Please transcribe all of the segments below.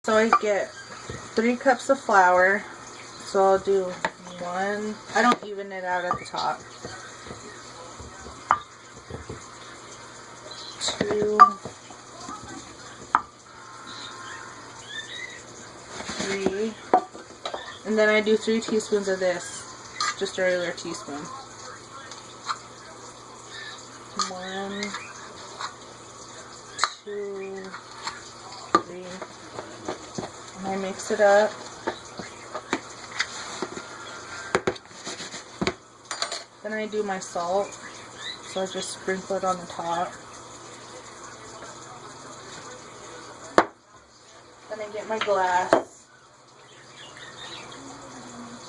So I get 3 cups of flour. So I'll do 1. I don't even it out at the top. 2, 3, and then I do 3 teaspoons of this, just a regular teaspoon. 1, 2, 3, and I mix it up. Then I do my salt, so I just sprinkle it on the top. Then I get my glass,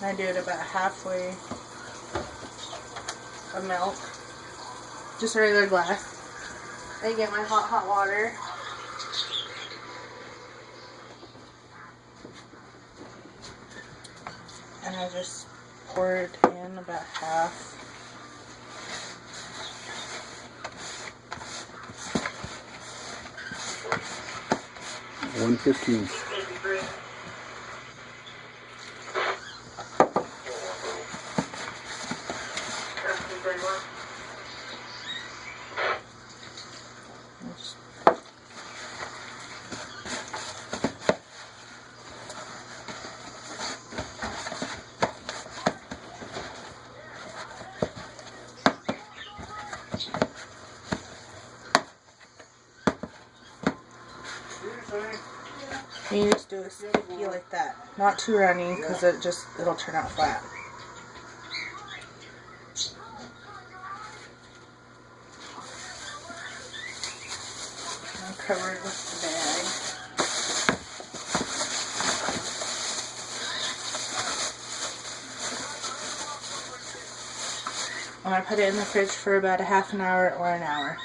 and I do it about halfway of milk, just a regular glass. Then I get my hot water. And I just pour it in about half. $1.15. And you just do a sticky like that. Not too runny because it'll turn out flat. And cover it with the bag. I'm going to put it in the fridge for about a half an hour or an hour.